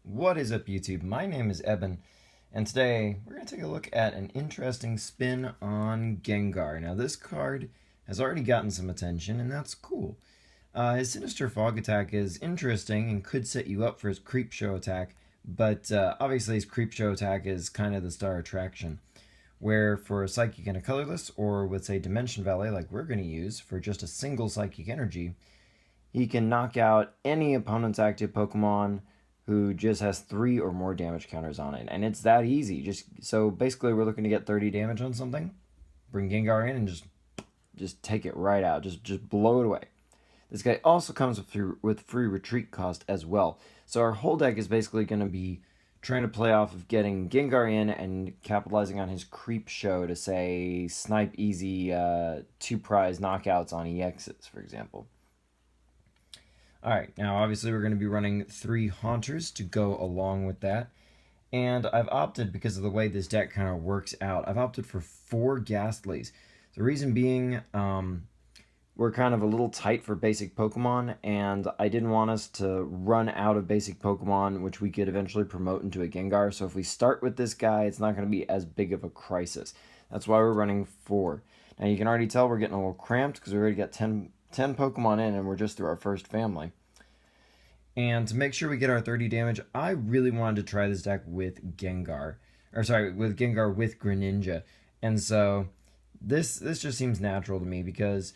What is up, YouTube? My name is Eben, and today we're going to take a look at an interesting spin on Gengar. Now, this card has already gotten some attention, and that's cool. His Sinister Fog attack is interesting and could set you up for his Creep Show attack, but obviously his Creep Show attack is kind of the star attraction. Where for a Psychic and a Colorless, or with, say, Dimension Valley, like we're going to use for just a single Psychic Energy, he can knock out any opponent's active Pokemon who just has 3 or more damage counters on it. And it's that easy. So basically we're looking to get 30 damage on something. Bring Gengar in and just take it right out. Just blow it away. This guy also comes with free retreat cost as well. So our whole deck is basically going to be trying to play off of getting Gengar in and capitalizing on his Creep Show to, say, snipe easy 2 prize knockouts on EXs, for example. Alright, now obviously we're going to be running 3 Haunters to go along with that. And I've opted, because of the way this deck kind of works out, I've opted for 4 Ghastlies. The reason being, we're kind of a little tight for basic Pokemon, and I didn't want us to run out of basic Pokemon, which we could eventually promote into a Gengar. So if we start with this guy, it's not going to be as big of a crisis. That's why we're running 4. Now you can already tell we're getting a little cramped because we already got 10 Pokemon in, and we're just through our first family. And to make sure we get our 30 damage, I really wanted to try this deck with Gengar. With Gengar with Greninja. And so this just seems natural to me because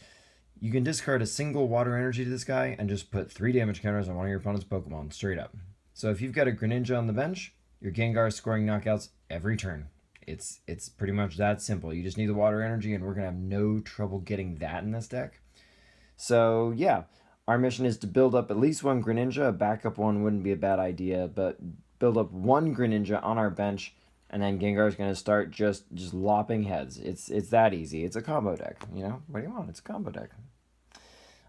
you can discard a single water energy to this guy and just put 3 damage counters on one of your opponent's Pokemon, straight up. So if you've got a Greninja on the bench, your Gengar is scoring knockouts every turn. It's pretty much that simple. You just need the water energy, and we're going to have no trouble getting that in this deck. So yeah, our mission is to build up at least 1 Greninja. A backup one wouldn't be a bad idea, but build up 1 Greninja on our bench, and then Gengar is going to start just lopping heads. It's that easy. It's a combo deck, you know? What do you want? It's a combo deck.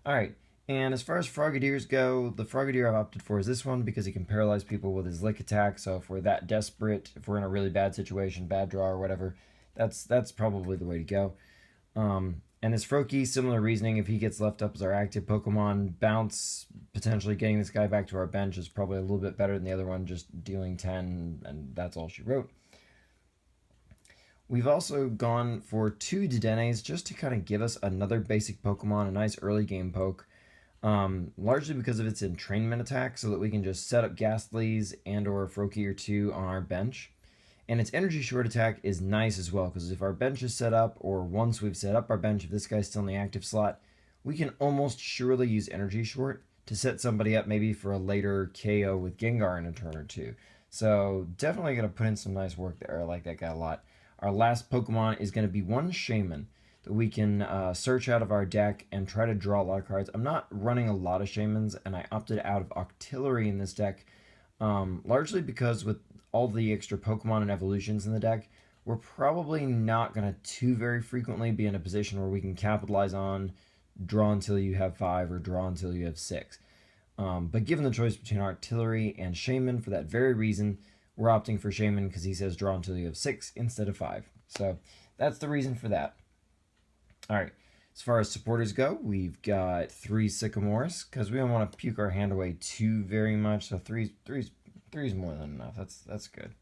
Alright, and as far as Frogadiers go, the Frogadier I've opted for is this one because he can paralyze people with his Lick attack, so if we're that desperate, if we're in a really bad situation, bad draw or whatever, that's probably the way to go. And his Froakie, similar reasoning. If he gets left up as our active Pokemon, bounce, potentially getting this guy back to our bench is probably a little bit better than the other one, just dealing 10, and that's all she wrote. We've also gone for 2 Dedennes just to kind of give us another basic Pokemon, a nice early game poke. Largely because of its entrainment attack, so that we can just set up Ghastlies and or a Froakie or 2 on our bench. And its energy short attack is nice as well, because if our bench is set up, or once we've set up our bench, if this guy's still in the active slot, we can almost surely use energy short to set somebody up maybe for a later KO with Gengar in a turn or 2. So definitely going to put in some nice work there. I like that guy a lot. Our last Pokemon is going to be 1 Shaman that we can search out of our deck and try to draw a lot of cards. I'm not running a lot of Shamans, and I opted out of Octillery in this deck, largely because with all the extra Pokemon and evolutions in the deck, we're probably not going to too very frequently be in a position where we can capitalize on draw until you have 5 or draw until you have 6. But given the choice between Artillery and Shaman, for that very reason, we're opting for Shaman because he says draw until you have 6 instead of 5. So that's the reason for that. Alright, as far as supporters go, we've got 3 Sycamores because we don't want to puke our hand away too very much, so three's more than enough. That's good.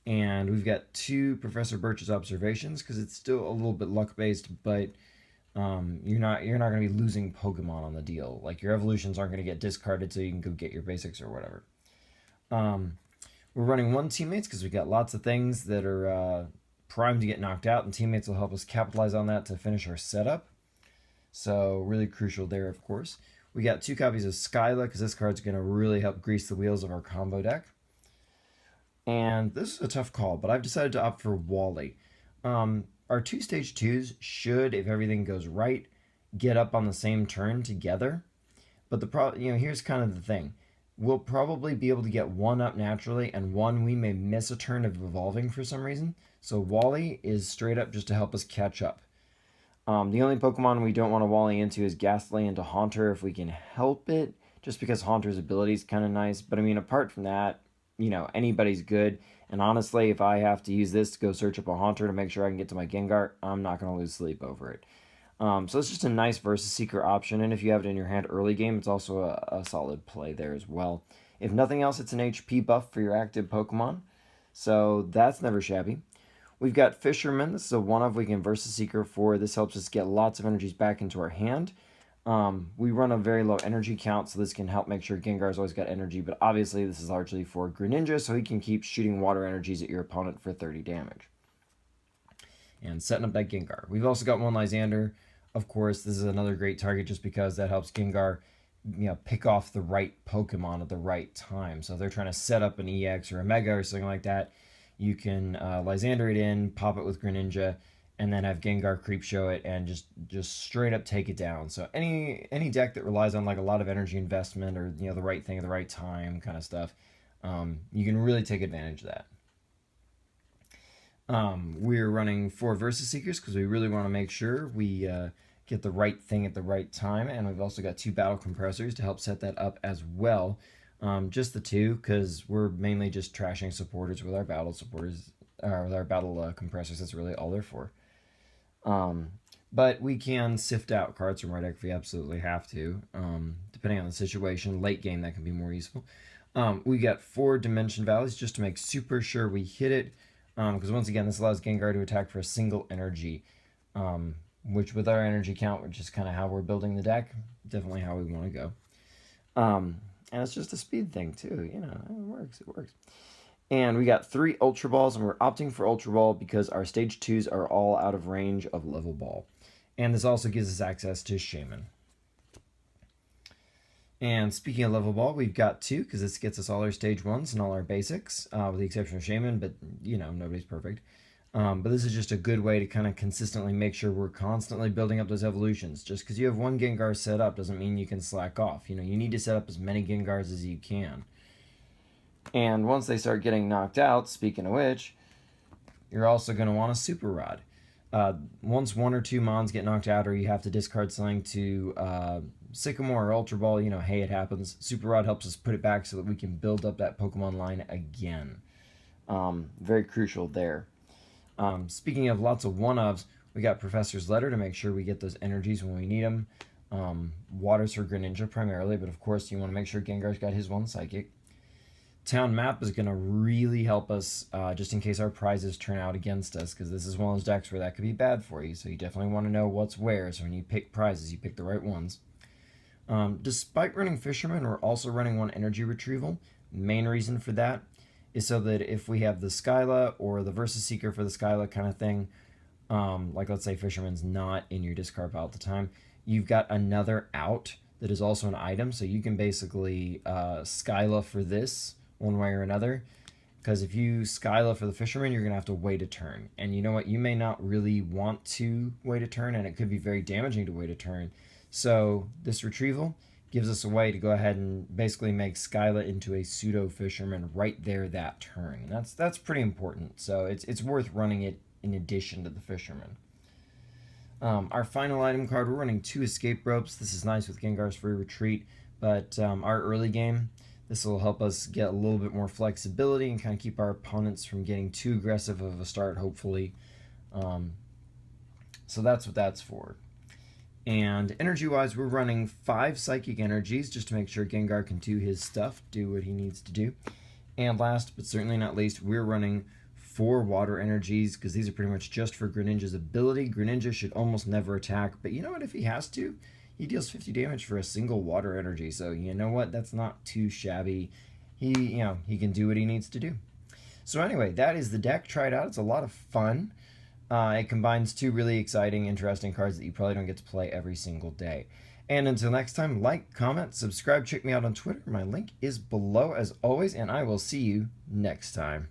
And we've got 2 Professor Birch's observations because it's still a little bit luck based, but you're not going to be losing Pokemon on the deal. Like, your evolutions aren't going to get discarded so you can go get your basics or whatever. We're running 1 Teammates because we've got lots of things that are primed to get knocked out, and Teammates will help us capitalize on that to finish our setup. So really crucial there, of course. We got 2 copies of Skyla because this card's going to really help grease the wheels of our combo deck. And this is a tough call, but I've decided to opt for Wally. Our 2 stage 2s should, if everything goes right, get up on the same turn together. But here's kind of the thing. We'll probably be able to get 1 up naturally, and 1 we may miss a turn of evolving for some reason. So Wally is straight up just to help us catch up. The only Pokemon we don't want to Wally into is Ghastly into Haunter if we can help it, just because Haunter's ability is kind of nice. But I mean, apart from that, anybody's good. And honestly, if I have to use this to go search up a Haunter to make sure I can get to my Gengar, I'm not going to lose sleep over it. So it's just a nice Versus Seeker option, and if you have it in your hand early game, it's also a solid play there as well. If nothing else, it's an HP buff for your active Pokemon, so that's never shabby. We've got Fisherman. This is a one-of we can Versus Seeker for. This helps us get lots of energies back into our hand. We run a very low energy count, so this can help make sure Gengar's always got energy, but obviously this is largely for Greninja, so he can keep shooting water energies at your opponent for 30 damage. And setting up that Gengar. We've also got one Lysander. Of course, this is another great target just because that helps Gengar, pick off the right Pokemon at the right time. So if they're trying to set up an EX or a Mega or something like that, you can Lysander it in, pop it with Greninja, and then have Gengar Creepshow it and just straight up take it down. So any deck that relies on like a lot of energy investment or the right thing at the right time kind of stuff, you can really take advantage of that. We're running 4 Versus Seekers because we really want to make sure we get the right thing at the right time, and we've also got 2 Battle Compressors to help set that up as well. Just the 2 because we're mainly just trashing supporters with our battle supporters, or with our battle compressors. That's really all they're for. But we can sift out cards from our deck if we absolutely have to, depending on the situation. Late game, that can be more useful. We got 4 Dimension Valleys just to make super sure we hit it, because once again, this allows Gengar to attack for a single energy, which with our energy count, which is kind of how we're building the deck, definitely how we want to go. And it's just a speed thing too, it works. And we got 3 Ultra Balls, and we're opting for Ultra Ball because our Stage 2s are all out of range of Level Ball. And this also gives us access to Shaman. And speaking of Level Ball, we've got 2 because this gets us all our Stage 1s and all our basics, with the exception of Shaman, but, nobody's perfect. But this is just a good way to kind of consistently make sure we're constantly building up those evolutions. Just because you have one Gengar set up doesn't mean you can slack off. You need to set up as many Gengars as you can. And once they start getting knocked out, speaking of which, you're also going to want a Super Rod. Once 1 or 2 Mons get knocked out, or you have to discard something to Sycamore or Ultra Ball, hey, it happens. Super Rod helps us put it back so that we can build up that Pokemon line again. Very crucial there. Speaking of lots of one-ofs, we got Professor's Letter to make sure we get those energies when we need them. Waters for Greninja primarily, but of course you want to make sure Gengar's got his 1 Psychic. Town Map is going to really help us just in case our prizes turn out against us, because this is one of those decks where that could be bad for you, so you definitely want to know what's where, so when you pick prizes, you pick the right ones. Despite running Fisherman, we're also running 1 Energy Retrieval. Main reason for that is so that if we have the Skyla or the Versus Seeker for the Skyla kind of thing, like let's say Fisherman's not in your discard pile at the time, you've got another out that is also an item, so you can basically Skyla for this one way or another, because if you Skyla for the Fisherman, you're going to have to wait a turn, and you know what, you may not really want to wait a turn, and it could be very damaging to wait a turn, so this Retrieval gives us a way to go ahead and basically make Skyla into a pseudo Fisherman right there that turn, and that's pretty important, so it's worth running it in addition to the Fisherman. Our final item card, we're running 2 Escape Ropes. This is nice with Gengar's Free Retreat, but our early game, this will help us get a little bit more flexibility and kind of keep our opponents from getting too aggressive of a start, hopefully. So that's what that's for. And energy-wise, we're running 5 Psychic Energies just to make sure Gengar can do his stuff, do what he needs to do. And last, but certainly not least, we're running 4 Water Energies, because these are pretty much just for Greninja's ability. Greninja should almost never attack, but you know what, if he has to, he deals 50 damage for a single Water Energy, so you know what, that's not too shabby. He can do what he needs to do. So anyway, that is the deck. Try it out. It's a lot of fun. It combines 2 really exciting, interesting cards that you probably don't get to play every single day. And until next time, like, comment, subscribe, check me out on Twitter. My link is below as always, and I will see you next time.